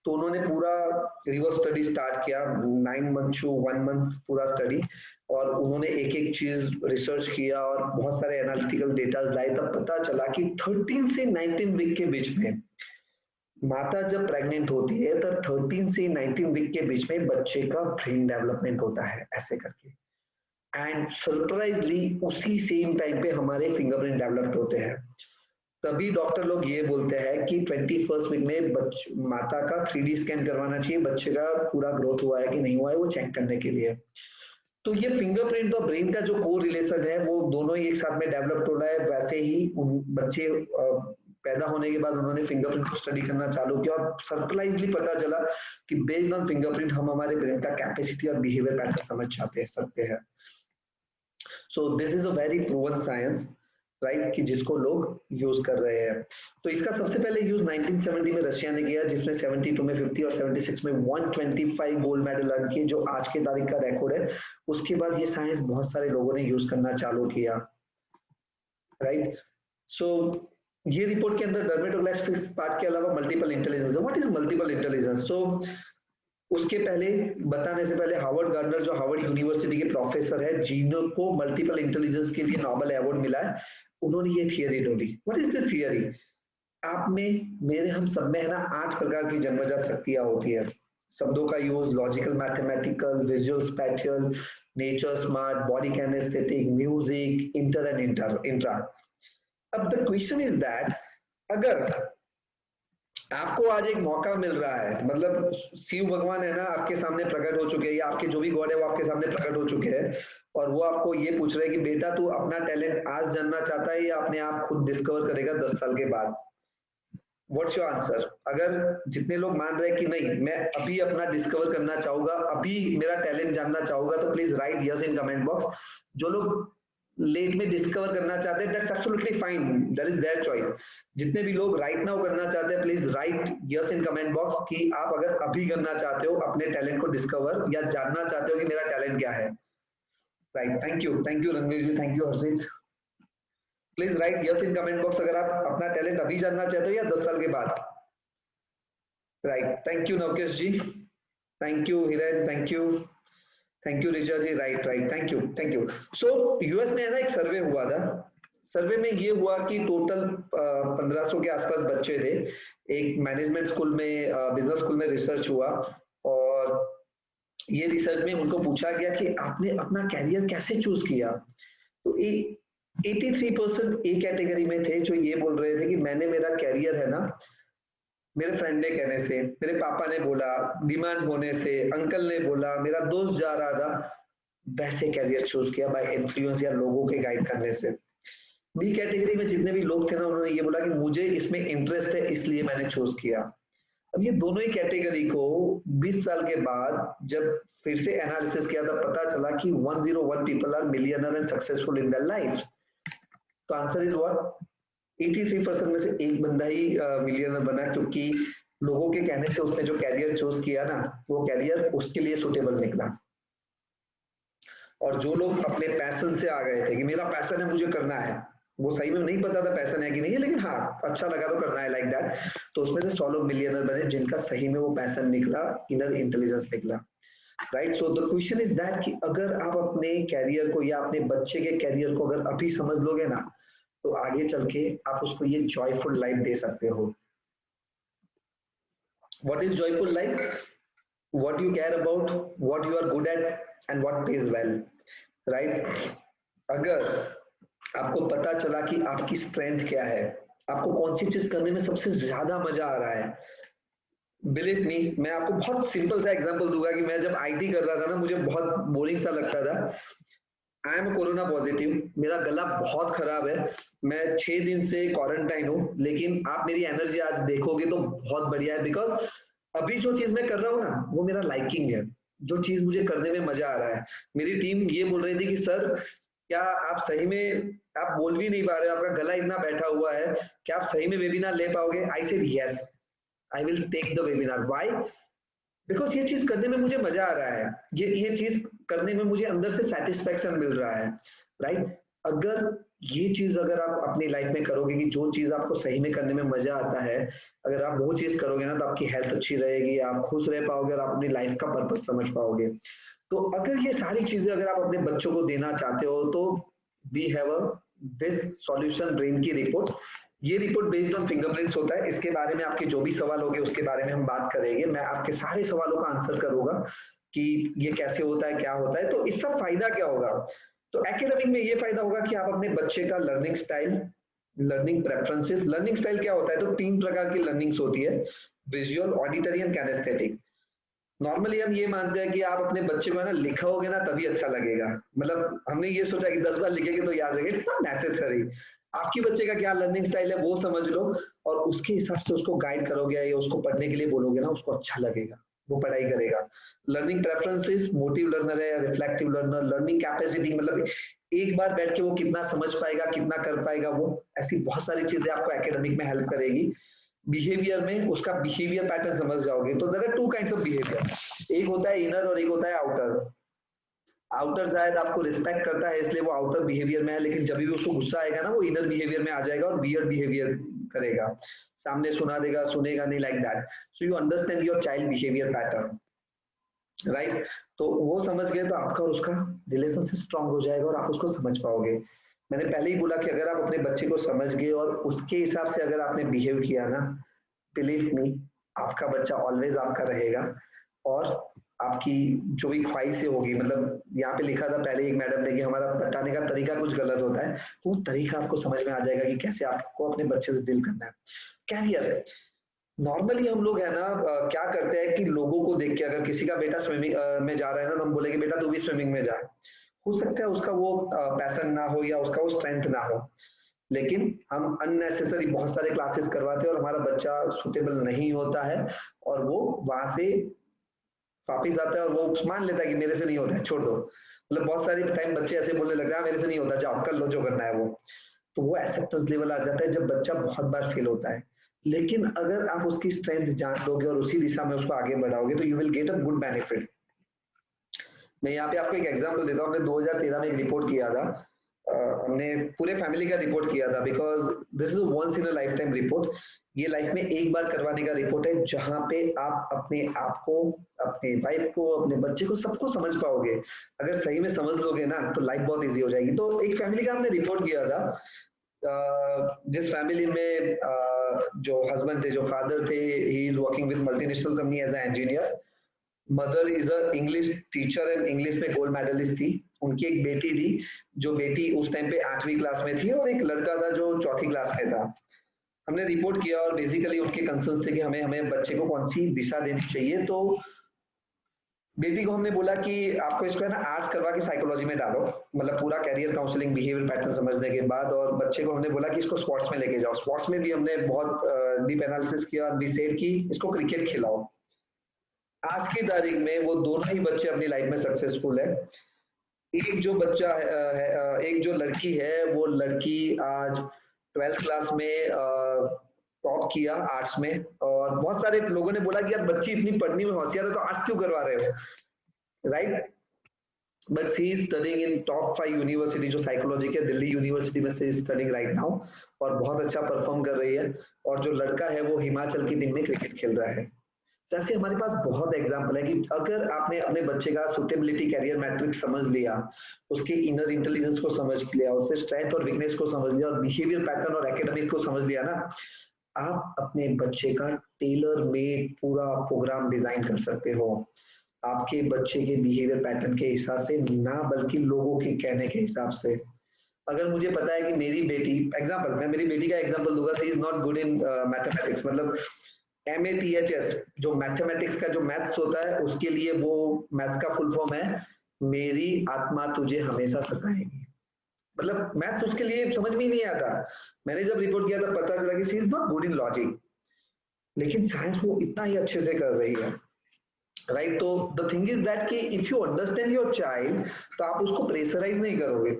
तो उन्होंने पूरा रिवर्स स्टडी स्टार्ट किया, 9 मंथ टू 1 मंथ पूरा स्टडी, और उन्होंने एक एक चीज रिसर्च किया और बहुत सारे एनालिटिकल डेटा लाए। तब पता चला कि 13 से 19 वीक के बीच में माता जब प्रेग्नेंट होती है तब 13 से 19 वीक के बीच में बच्चे का ब्रेन डेवलपमेंट होता है, ऐसे करके। एंड सरप्राइजली उसी सेम टाइम पे हमारे फिंगरप्रिंट डेवलप्ड होते हैं। तभी डॉक्टर लोग ये बोलते हैं कि 21st वीक में माता का 3D स्कैन करवाना चाहिए, बच्चे का पूरा ग्रोथ हुआ है कि नहीं हुआ है वो चेक करने के लिए। तो ये फिंगरप्रिंट और ब्रेन का जो कोर रिलेशन है वो दोनों ही एक साथ में डेवलप हो रहा है। वैसे ही बच्चे पैदा होने के बाद उन्होंने फिंगरप्रिंट को स्टडी करना चालू किया और सरप्राइजली पता चला कि बेस्ड ऑन फिंगरप्रिंट हम हमारे ब्रेन का कैपेसिटी और बिहेवियर पैटर्न समझ सकते हैं। सो this is a very proven science, right, कि जिसको लोग यूज कर रहे हैं। तो इसका सबसे पहले यूज 1970 में रशिया ने किया, जिसमें 72 में 50 और 76 में 125 गोल्ड मेडल अर्न किए, जो आज के तारीख का रिकॉर्ड है। उसके बाद ये साइंस बहुत सारे लोगों ने यूज करना चालू किया, राइट। सो ये रिपोर्ट के अंदर डर्मेटोग्लाइफिक्स पार्ट के अलावा multiple intelligence. What is multiple intelligence? So उसके पहले बताने से पहले हार्वर्ड गार्डनर, जो हार्वर्ड यूनिवर्सिटी के प्रोफेसर है जिनको मल्टीपल इंटेलिजेंस के लिए नोबेल अवार्ड मिला है, उन्होंने ये थियरी ढूंढी। What is this theory? आप में, मेरे, हम सब में है ना 8 प्रकार की जन्मजात शक्तियां होती है। शब्दों का use logical, mathematical, visual, spatial, nature, smart, body kinaesthetic, music, inter and intra. अब द क्वेश्चन इज दैट अगर आपको आज एक मौका मिल रहा है, मतलब शिव भगवान है ना आपके सामने प्रकट हो चुके हैं या आपके जो भी गॉड है वो आपके सामने प्रकट हो चुके हैं और वो आपको ये पूछ रहे हैं कि बेटा तू अपना टैलेंट आज जानना चाहता है या अपने आप खुद डिस्कवर करेगा 10 साल के बाद? What's your answer? अगर जितने लोग मान रहे हैं कि नहीं मैं अभी अपना डिस्कवर करना चाहूंगा, अभी मेरा टैलेंट जानना चाहूंगा, तो please write yes in comment box. जो लोग लेट में डिस्कवर करना चाहते हैं, that's absolutely fine, that is their choice. जितने भी लोग राइट नाउ करना चाहते हैं, please write yes in comment box कि आप अगर अभी करना चाहते हो अपने टैलेंट को डिस्कवर या जानना चाहते हो कि मेरा टैलेंट क्या है, right. Thank you Ranveer ji, thank you Harshit. Please write yes in comment box अगर आप अपना टैलेंट अभी जानना चाहते हो या 10 साल के बाद, right. Thank you Navkesh ji, thank you Hiren, thank you Richa ji, right, thank you. So US में है ना एक सर्वे हुआ था, सर्वे में ये हुआ कि टोटल 1500 के आसपास बच्चे थे। एक मैनेजमेंट स्कूल में, बिजनेस स्कूल में रिसर्च हुआ और ये रिसर्च में उनको पूछा गया कि आपने अपना कैरियर कैसे चूज किया। तो 83% ए कैटेगरी में थे जो ये बोल रहे थे कि मैंने, मेरा कैरियर है ना मेरे फ्रेंड ने कहने से, मेरे पापा ने बोला, डिमांड होने से, अंकल ने बोला, मेरा दोस्त जा रहा था, वैसे कैरियर चूज किया बाय इन्फ्लुएंस या लोगों के गाइड करने से। बी कैटेगरी में जितने भी लोग थे ना उन्होंने ये बोला कि मुझे इसमें इंटरेस्ट है इसलिए मैंने चूज किया। अब ये दोनों ही कैटेगरी को 20 साल के बाद जब फिर से एनालिसिस किया था, पता चला कि 101 people are millionaire and successful in their life. तो आंसर इज व्हाट, 83% में से एक बंदा ही मिलियनर बना, क्योंकि लोगों के कहने से उसने जो कैरियर चूज किया ना, वो कैरियर उसके लिए सुटेबल निकला। और जो लोग अपने पैशन से आ गए थे कि मेरा पैशन है, मुझे करना है, वो सही में नहीं पता था पैशन है कि नहीं है, लेकिन हाँ अच्छा लगा तो करना है लाइक दैट, तो उसमें से 100 लोग मिलियनर बने जिनका सही में वो पैशन निकला, इनर इंटेलिजेंस निकला, right. So the question is that कि अगर आप अपने कैरियर को या अपने बच्चे के कैरियर को अगर अभी समझ लोगे ना, तो आगे चल के आप उसको ये जॉयफुल लाइफ दे सकते हो। What is joyful life? What you care about, what you are good at and what pays well, right. अगर आपको पता चला कि आपकी स्ट्रेंथ क्या है, आपको कौन सी चीज करने में सबसे ज्यादा मजा आ रहा है, बिलीव मी, मैं आपको बहुत सिंपल सा एग्जांपल दूंगा कि मैं जब आईटी कर रहा था ना, मुझे बहुत बोरिंग सा लगता था। आई एम कोरोना पॉजिटिव, मेरा गला बहुत खराब है, मैं 6 दिन से क्वारंटाइन हूँ, लेकिन आप मेरी एनर्जी आज देखोगे तो बहुत बढ़िया है, बिकॉज अभी जो चीज मैं कर रहा हूँ ना, वो मेरा लाइकिंग है, जो चीज मुझे करने में मजा आ रहा है। मेरी टीम ये बोल रही थी कि सर क्या आप सही में, आप बोल भी नहीं पा रहे हो, आपका गला इतना बैठा हुआ है, क्या आप सही में वेबिनार ले पाओगे? I said yes, I will take the webinar. Why? Because ये चीज करने में मुझे मजा आ रहा है, ये चीज करने में मुझे अंदर से सेटिस्फेक्शन मिल रहा है, राइट। अगर ये चीज अगर आप अपनी लाइफ में करोगे कि जो चीज आपको सही में करने में मजा आता है, अगर आप वो चीज करोगे ना, तो आपकी हेल्थ अच्छी रहेगी, आप खुश रह पाओगे और आप अपनी लाइफ का पर्पस समझ पाओगे। तो अगर ये सारी चीजें अगर आप अपने बच्चों को देना चाहते हो, तो we have this solution brain की रिपोर्ट। ये रिपोर्ट बेस्ड ऑन फिंगरप्रिंट्स होता है। इसके बारे में आपके जो भी सवाल होंगे उसके बारे में हम बात करेंगे, मैं आपके सारे सवालों का आंसर करूंगा कि ये कैसे होता है, क्या होता है। तो इसका फायदा क्या होगा? तो एकेडमिक में ये फायदा होगा कि आप अपने बच्चे का learning style, learning preferences, learning style क्या होता है, तो 3 प्रकार की लर्निंग्स होती है, visual, auditory and kinaesthetic. Normally हम ये मानते हैं कि आप अपने बच्चे को ना लिखाओगे ना तभी अच्छा लगेगा, मतलब हमने ये सोचा कि 10 बार लिखेंगे तो याद रहेगा, इट्स नॉट नेसेसरी। आपके बच्चे का क्या लर्निंग स्टाइल है वो समझ लो, और उसके हिसाब से उसको गाइड करोगे या उसको पढ़ने के लिए बोलोगे ना, उसको अच्छा लगेगा, वो पढ़ाई करेगा। लर्निंग प्रेफरेंसेस, मोटिव लर्नर है या रिफ्लेक्टिव लर्नर। लर्निंग कैपेसिटी मतलब एक बार बैठ के वो कितना समझ पाएगा, कितना कर पाएगा, वो ऐसी बहुत सारी चीजें आपको एकेडमिक में हेल्प करेगी। बिहेवियर में उसका बिहेवियर पैटर्न समझ जाओगे, तो there are 2 kinds of behaviour, एक होता है इनर और एक होता है आउटर। आउटर शायद आपको रिस्पेक्ट करता है इसलिए वो आउटर बिहेवियर में है, लेकिन जब भी उसको गुस्सा आएगा ना, वो इनर बिहेवियर में आ जाएगा और वियर्ड बिहेवियर करेगा, सामने सुना देगा, सुनेगा नहीं, like that. So you understand your child behaviour pattern, right. तो वो समझ गए तो आपका और उसका रिलेशनशिप स्ट्रांग हो जाएगा और आप उसको समझ पाओगे। मैंने पहले ही बोला कि अगर आप अपने बच्चे को समझ गए और उसके हिसाब से अगर आपने बिहेव किया ना, बिलीव मी, आपका बच्चा ऑलवेज आपका रहेगा। और आपकी जो भी ख्वाहिशें होगी, मतलब यहाँ पे लिखा था पहले एक मैडम ने कि हमारा बताने का तरीका कुछ गलत होता है, तो वो तरीका आपको समझ में आ जाएगा कि कैसे आपको अपने बच्चे से डील करना है। कैरियर, नॉर्मली हम लोग है ना क्या करते हैं कि लोगों को देख के, अगर किसी का बेटा स्विमिंग में जा रहा है ना, तो हम बोलेंगे बेटा तू भी स्विमिंग में जा। हो सकता है उसका वो पैशन ना हो या उसका वो स्ट्रेंथ ना हो, लेकिन हम अननेसेसरी बहुत सारे क्लासेस करवाते हैं और हमारा बच्चा सुटेबल नहीं होता है, और वो वहां से वापिस आता है और वो मान लेता है कि मेरे से नहीं होता है, छोड़ दो। मतलब बहुत सारे टाइम बच्चे ऐसे बोलने लगते हैं मेरे से नहीं होता, जाओ कर लो जो करना है वो। तो वो एक्सेप्टेंस लेवल आ जाता है जब बच्चा बहुत बार फेल होता है। लेकिन अगर आप उसकी स्ट्रेंथ जान लोगे और उसी दिशा में उसको आगे बढ़ाओगे, तो you will get a good benefit. मैं यहाँ पे आपको एक एग्जांपल देता हूँ। हमने 2013 में एक रिपोर्ट किया था, हमने पूरे फैमिली का रिपोर्ट किया था, because this is once in a life time report. ये लाइफ में एक बार करवाने का रिपोर्ट है, जहां पे आप अपने आप को, अपने वाइफ को, अपने बच्चे को, सबको समझ पाओगे। अगर सही में समझ लोगे ना, तो लाइफ बहुत इजी हो जाएगी। तो एक फैमिली का हमने रिपोर्ट किया था, जिस फैमिली में जो हस्बैंड थे, जो फादर थे, he is working with multinational company as a engineer. Mother is a English teacher and English में गोल्ड मेडलिस्ट थी। उनकी एक बेटी थी, जो बेटी उस टाइम पे 8वीं क्लास में थी, और एक लड़का था जो 4थी क्लास में था। हमने रिपोर्ट किया और बेसिकली उनके कंसर्न्स थे कि हमें बच्चे को कौन सी दिशा देनी चाहिए। तो बेटी को हमने बोला कि आपको इसको है ना आर्ट्स करवा के साइकोलॉजी में डालो, मतलब पूरा कैरियर काउंसलिंग बिहेवियर पैटर्न समझने के बाद, और बच्चे को हमने बोला कि इसको स्पोर्ट्स में लेके जाओ। स्पोर्ट्स में भी हमने बहुत डीप एनालिसिस किया, वी सेड कि इसको क्रिकेट खिलाओ। आज की तारीख में वो दोनों ही बच्चे अपनी लाइफ में सक्सेसफुल है। एक जो बच्चा है, एक जो लड़की है, वो लड़की आज 12th क्लास में टॉप किया आर्ट्स में, और बहुत सारे लोगों ने बोला कि यार बच्ची इतनी पढ़ने में होशियार है तो आर्ट्स क्यों करवा रहे हो, right. But she is studying in top 5 university, जो साइकोलॉजी के दिल्ली यूनिवर्सिटी में से स्टडिंग राइट नाउ, और बहुत अच्छा परफॉर्म कर रही है। और जो लड़का है वो हिमाचल की टीम में क्रिकेट खेल रहा है। ऐसे हमारे पास बहुत एग्जाम्पल है कि अगर आपने अपने बच्चे का सुटेबिलिटी कैरियर मैट्रिक्स समझ लिया, उसके इनर इंटेलिजेंस को समझ लिया, उसके स्ट्रेंथ और वीकनेस को समझ लिया, और बिहेवियर पैटर्न और एकेडमिक को समझ लिया ना, आप अपने बच्चे का टेलर मेड पूरा प्रोग्राम डिजाइन कर सकते हो आपके बच्चे के बिहेवियर पैटर्न के हिसाब से, ना बल्कि लोगों के कहने के हिसाब से। अगर मुझे पता है कि मेरी बेटी, एग्जाम्पल, मैं मेरी बेटी का एग्जाम्पल दूंगा, she is not good in mathematics, मतलब MATHS जो मैथमेटिक्स का जो मैथ्स होता है, उसके लिए वो मैथ्स का फुल फॉर्म है मेरी आत्मा तुझे हमेशा सताएगी। मतलब मैथ्स उसके लिए समझ में ही नहीं आता। मैंने जब रिपोर्ट किया तब पता चला कि she is not good in logic, लेकिन साइंस वो इतना ही अच्छे से कर रही है, राइट। तो द थिंग इज दैट कि if you understand your child, तो आप उसको प्रेशराइज नहीं करोगे।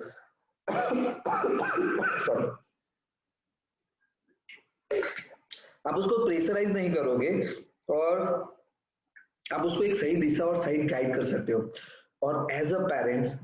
सॉरी, आप उसको प्रेशराइज नहीं करोगे, और आप उसको एक सही दिशा और सही गाइड कर सकते हो। और as a parents,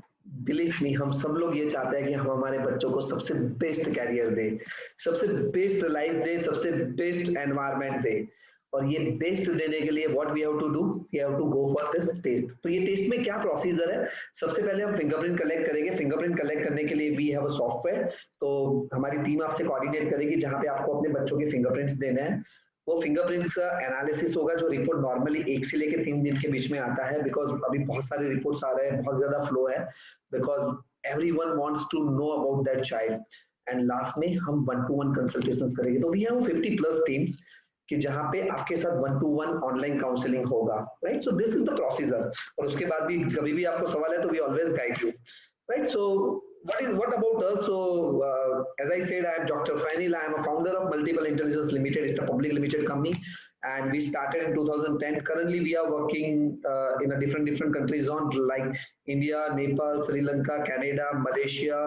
believe me, हम सब लोग ये चाहते हैं कि हम हमारे बच्चों को सबसे बेस्ट कैरियर दे, सबसे बेस्ट लाइफ दे, सबसे बेस्ट एनवायरनमेंट दे। और ये बेस्ट देने के लिए what we have to do, we have to go for this test. तो ये टेस्ट में क्या प्रोसीजर है, सबसे पहले हम फिंगरप्रिंट कलेक्ट करेंगे। फिंगरप्रिंट कलेक्ट करने के लिए वी हैव अ सॉफ्टवेयर, तो हमारी टीम आपसे कोऑर्डिनेट करेगी जहां पे आपको अपने बच्चों के फिंगरप्रिंट्स देने हैं। वो फिंगरप्रिंट्स का एनालिसिस होगा, जो रिपोर्ट नॉर्मली 1 से लेकर 3 दिन के बीच में आता है, बिकॉज अभी बहुत सारे रिपोर्ट्स आ रहे हैं, बहुत ज्यादा फ्लो है, because everyone wants to know about that child. And last में हम 1-to-1 कंसल्टेशंस करेंगे। तो वी हैव 50+ टीम्स कि जहां पे आपके साथ 1-to-1 ऑनलाइन काउंसलिंग होगा, right. So this is the procedure. और उसके बाद भी कभी भी आपको सवाल है तो we always guide you, right? So what about us? So as I said, I am Dr. Fanil. I am a founder of Multiple Intelligence Limited. It's a public limited company, and we started in 2010. Currently, we are working in a different countries on like India, Nepal, Sri Lanka, Canada, Malaysia,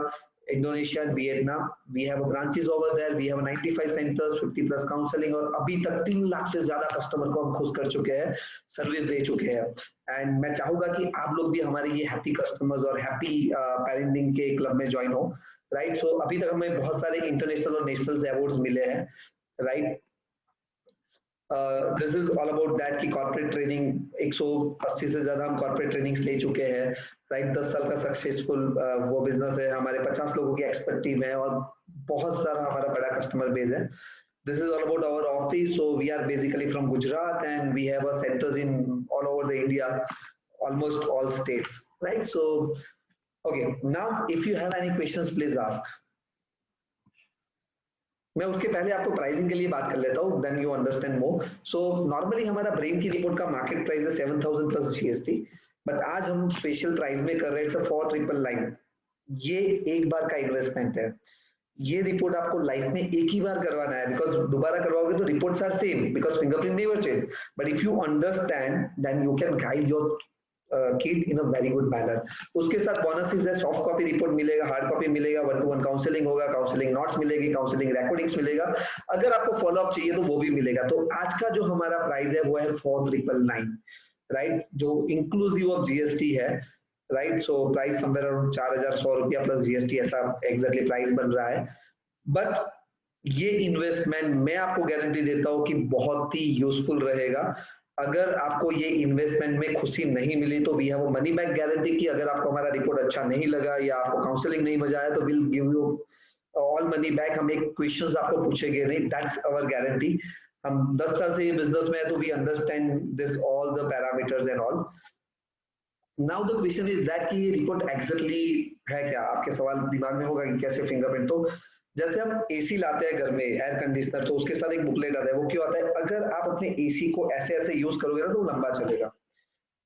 Indonesia and Vietnam. We have branches over there. We have 95 centers, 50+ counselling, और अभी तक 3 लाख से ज्यादा customer को हम खुश कर चुके हैं, सर्विस दे चुके हैं। एंड मैं चाहूंगा कि आप लोग भी हमारे ये हैप्पी कस्टमर्स और हैप्पी पेरेंटिंग के क्लब में ज्वाइन हो, राइट। सो अभी तक हमें बहुत सारे इंटरनेशनल और नेशनल अवार्ड्स मिले हैं, right. This is all about that कि कॉर्पोरेट ट्रेनिंग 180 से ज्यादा हम कॉर्पोरेट ट्रेनिंग्स ले चुके हैं, राइट। 10 साल का सक्सेसफुल वो बिजनेस है, हमारे 50 लोगों की एक्सपर्ट टीम है, और बहुत सारा हमारा बड़ा कस्टमर बेस है। This is all about our office. So we are basically from Gujarat, and we have our centers in all over the India, almost all states, right? So, okay. Now, if you have any questions, please ask. मैं उसके पहले आपको pricing के लिए बात कर लेता हूँ, then you understand more. So normally हमारा ब्रेन की रिपोर्ट का मार्केट प्राइस है 7,000 प्लस GST, बट आज हम स्पेशल प्राइस में कर रहे हैं 4,999। ये एक बार का इन्वेस्टमेंट है। ये रिपोर्ट आपको लाइफ में एक ही बार करवाना है, बिकॉज दोबारा करवाओगे तो reports are same, because fingerprint never change. But if you understand, then you can guide your kid in a very good manner. उसके साथ बोनसेस है, सॉफ्ट कॉपी रिपोर्ट मिलेगा, हार्ड कॉपी मिलेगा, 1-to-1 काउंसलिंग होगा, counselling notes मिलेगी, counselling recordings मिलेगा, अगर आपको फॉलो अप चाहिए तो वो भी मिलेगा। तो आज का जो हमारा प्राइस है वो है 4,999, राइट, जो इंक्लूसिव ऑफ GST है, right. So price somewhere around 4,100 रुपया प्लस GST, ऐसा एग्जैक्टली प्राइस बन रहा है। बट ये इन्वेस्टमेंट मैं आपको गारंटी देता हूँ कि बहुत ही यूजफुल रहेगा। अगर आपको ये इन्वेस्टमेंट में खुशी नहीं मिली तो we have money back guarantee, कि अगर आपको हमारा रिपोर्ट अच्छा नहीं लगा या आपको काउंसलिंग नहीं मजा आया तो will give you all money back. हम एक क्वेश्चंस आपको पूछेंगे नहीं, दैट्स आवर गारंटी। हम 10 साल से ये बिजनेस में है, तो we understand this all the parameters and all. Now the question is that कि ये रिपोर्ट एग्जैक्टली है क्या, आपके सवाल दिमाग में होगा कि कैसे फिंगरप्रिंट। तो जैसे हम AC लाते हैं घर में, एयर कंडीशनर, तो उसके साथ एक बुकलेट आता है। वो क्यों आता है? अगर आप अपने AC को ऐसे ऐसे यूज करोगे ना तो वो लंबा चलेगा।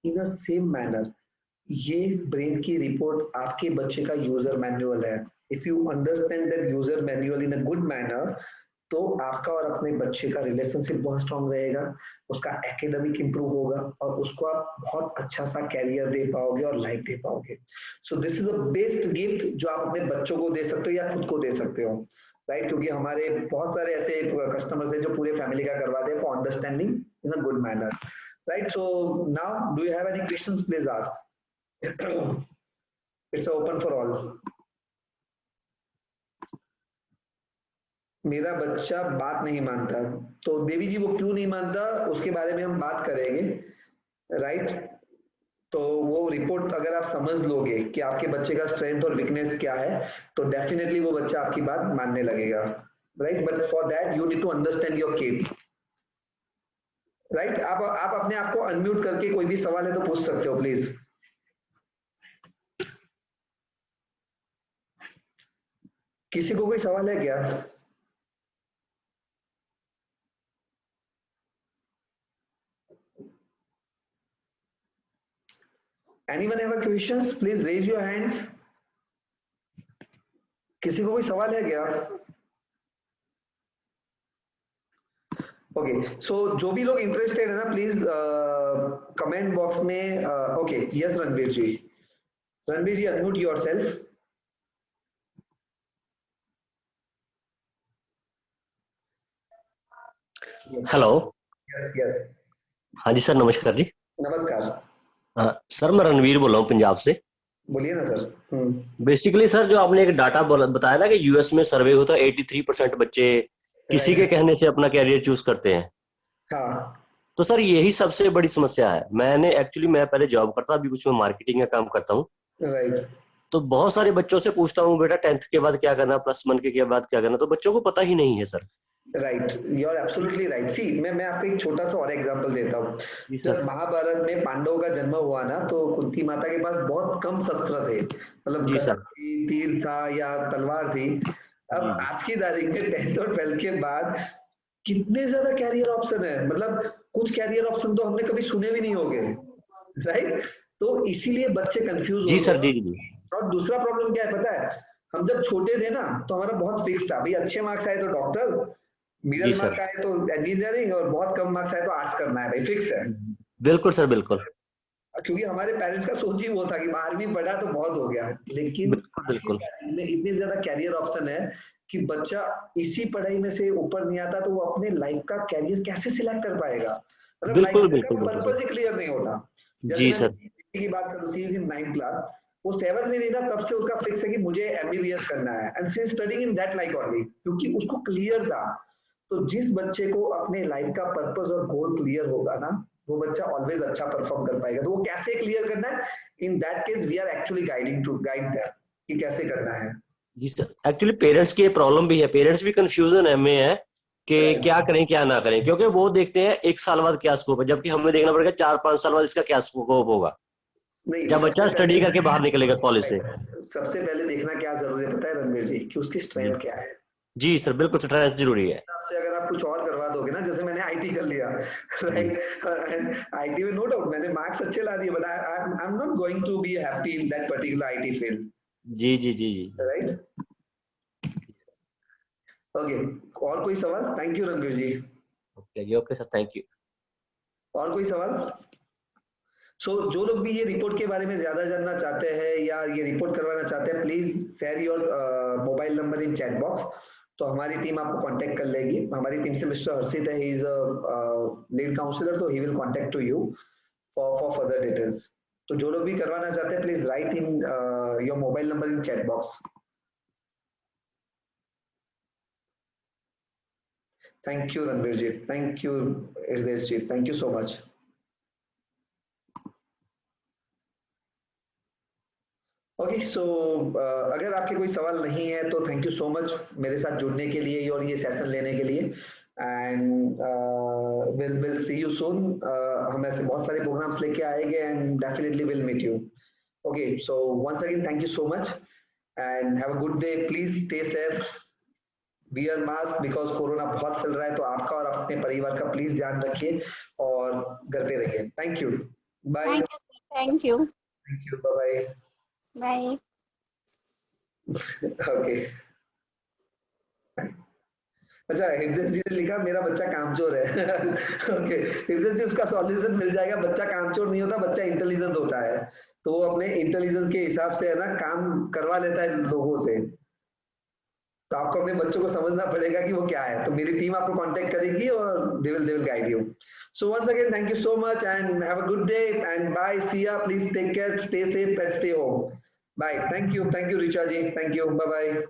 इन अ सेम मैनर ये ब्रेन की रिपोर्ट आपके बच्चे का यूजर मैनुअल है। If you understand that user manual in a good manner, तो आपका और अपने बच्चे का रिलेशनशिप बहुत स्ट्रांग रहेगा, उसका एकेडमिक इंप्रूव होगा और उसको आप बहुत अच्छा सा कैरियर दे पाओगे और लाइफ दे पाओगे। सो this is the best gift जो आप अपने बच्चों को दे सकते हो या खुद को दे सकते हो, राइट? क्योंकि हमारे बहुत सारे ऐसे कस्टमर्स हैं जो पूरे फैमिली का करवाते हैं for understanding in a good manner, right? So now do you have any questions, please ask. It's open for all. मेरा बच्चा बात नहीं मानता, तो देवी जी वो क्यों नहीं मानता उसके बारे में हम बात करेंगे, राइट? तो वो रिपोर्ट अगर आप समझ लोगे कि आपके बच्चे का स्ट्रेंथ और वीकनेस क्या है, तो डेफिनेटली वो बच्चा आपकी बात मानने लगेगा, right? But for that you need to understand your kid, right? आप अपने आप को अनम्यूट करके कोई भी सवाल है तो पूछ सकते हो प्लीज। किसी को कोई सवाल है क्या? Anyone have a questions? Please raise your hands. किसी को कोई सवाल है क्या? ओके, सो जो भी लोग इंटरेस्टेड है ना, प्लीज कमेंट बॉक्स में okay yes Ranveer ji, Ranveer ji unmute yourself. Hello. Yes yes, हाँ जी सर, नमस्कार जी। नमस्कार। सर मैं रणवीर बोल रहा हूँ पंजाब से। बोलिए ना सर। बेसिकली सर, जो आपने एक डाटा बताया ना कि यूएस में सर्वे होता है 83% बच्चे किसी के राइट, कहने से अपना कैरियर चूज करते हैं। हाँ तो सर यही सबसे बड़ी समस्या है। मैं पहले जॉब करता, अभी कुछ मैं मार्केटिंग का काम करता हूँ। राइट तो बहुत सारे बच्चों से पूछता हूँ, बेटा 10th के बाद क्या करना, +1 के बाद क्या करना, तो बच्चों को पता ही नहीं है sir. Right, you are absolutely right. See मैं आपको एक छोटा सा और एग्जांपल देता हूँ। जी जब सर। महाभारत में पांडवों का जन्म हुआ ना, तो कुंती माता के पास बहुत कम शस्त्र थे, मतलब जी गदा सर। थी, तीर था या तलवार थी। जी अब जी। आज की तारीख में 10th और 12th के बाद कितने ज्यादा कैरियर ऑप्शन है, मतलब कुछ कैरियर ऑप्शन तो हमने कभी सुने भी नहीं होंगे, राइट? तो इसीलिए बच्चे कंफ्यूज जी होते सर। हैं। जी जी। और दूसरा प्रॉब्लम क्या है पता है? हम जब छोटे थे ना, तो हमारा बहुत फिक्स था भाई, अच्छे मार्क्स आए तो डॉक्टर, जी मिडल सर। मार्क्स आए तो इंजीनियरिंग, और बहुत कम मार्क्स आए तो आर्ट्स करना है भाई, फिक्स है। बिल्कुल सर, बिल्कुल। क्योंकि हमारे पेरेंट्स का सोच ही वो था कि 12वीं पढ़ा तो बहुत हो गया। लेकिन बिल्कुल आज की बिल्कुल। तारीख में इतनी ज्यादा कैरियर ऑप्शन है कि बच्चा इसी पढ़ाई में से ऊपर नहीं आता, तो वो अपने लाइफ का कैरियर कैसे सिलेक्ट कर पाएगा? मतलब बिल्कुल लाइफ का बिल्कुल बिल्कुल सर। पर्पज ही क्लियर नहीं होता। जैसे जी मैं सर। की बात करूं, सी इज इन 9th क्लास, वो 7th में नहीं था तब से उसका फिक्स है कि मुझे एमबीबीएस करना है, and she studying in that like only, क्योंकि उसको क्लियर था। तो जिस बच्चे को अपने लाइफ का पर्पस और गोल क्लियर होगा ना, वो बच्चा ऑलवेज अच्छा परफॉर्म कर पाएगा। तो वो कैसे क्लियर करना है, in that case we are actually guide that कि कैसे करना है। जी सर, एक्चुअली पेरेंट्स की प्रॉब्लम भी है, पेरेंट्स भी कंफ्यूजन में है कि राइट, क्या करें क्या ना करें, क्योंकि वो देखते हैं 1 साल बाद क्या स्कोप है, जबकि हमें देखना पड़ेगा 4-5 साल बाद इसका क्या स्कोप होगा, नहीं जब सबसे बच्चा पहले, स्टडी करके बाहर निकलेगा कॉलेज से। सबसे पहले देखना क्या जरूरी है पता है रणवीर जी, कि उसकी जी स्ट्रेंथ क्या है। जी सर, बिल्कुल स्ट्रेंथ जरूरी है। हिसाब से अगर आप कुछ और करवा दोगे ना, जैसे मैंने आईटी कर लिया, जी राइट, आईटी में नो डाउट मैंने मार्क्स अच्छे ला दिए, but I am not going to be happy in that particular IT field, जी जी जी जी। राइट? ओके, और कोई सवाल? Thank you Ranveer ji. Okay जी, ओके सर, थैंक यू। और कोई सवाल? जो लोग भी ये रिपोर्ट के बारे में ज्यादा जानना चाहते हैं या ये रिपोर्ट करवाना चाहते हैं, please share your mobile number in chat box, तो हमारी टीम आपको कांटेक्ट कर लेगी। हमारी टीम से मिस्टर हर्षित है, ही इज लीड काउंसलर, तो he will contact to you for further details. तो जो लोग भी करवाना चाहते हैं, please write in your mobile number in chat box. Thank you Ranveer ji, thank you Hriday ji, thank you so much. Okay, so अगर आपके कोई सवाल नहीं है तो थैंक यू सो मच मेरे साथ जुड़ने के लिए और ये सेशन लेने के लिए, and will see you soon. हम ऐसे बहुत सारे प्रोग्राम्स लेके आएंगे and definitely will meet you. Okay, so once again thank you so much and have a good day. Please stay safe, wear mask, because corona बहुत फैल रहा है, तो आपका और अपने परिवार का प्लीज ध्यान रखिए और घर पे रहिए। Thank you. Bye. Thank you. Thank you, bye bye. Okay. अच्छा, हृदय जी ने लिखा मेरा बच्चा कामचोर है। ओके, हृदय जी उसका सॉल्यूशन मिल जाएगा। बच्चा कामचोर नहीं होता, बच्चा इंटेलिजेंट होता है। तो वो अपने इंटेलिजेंस के हिसाब से है ना काम करवा लेता है लोगों से। तो आपको अपने बच्चों को समझना पड़ेगा कि वो क्या है। तो मेरी टीम आपको कांटेक्ट करेगी और they will guide you. So once again thank you so much and have a good day and bye, see ya, please take care, stay safe and stay home. Bye, thank you Richa ji, thank you, bye bye.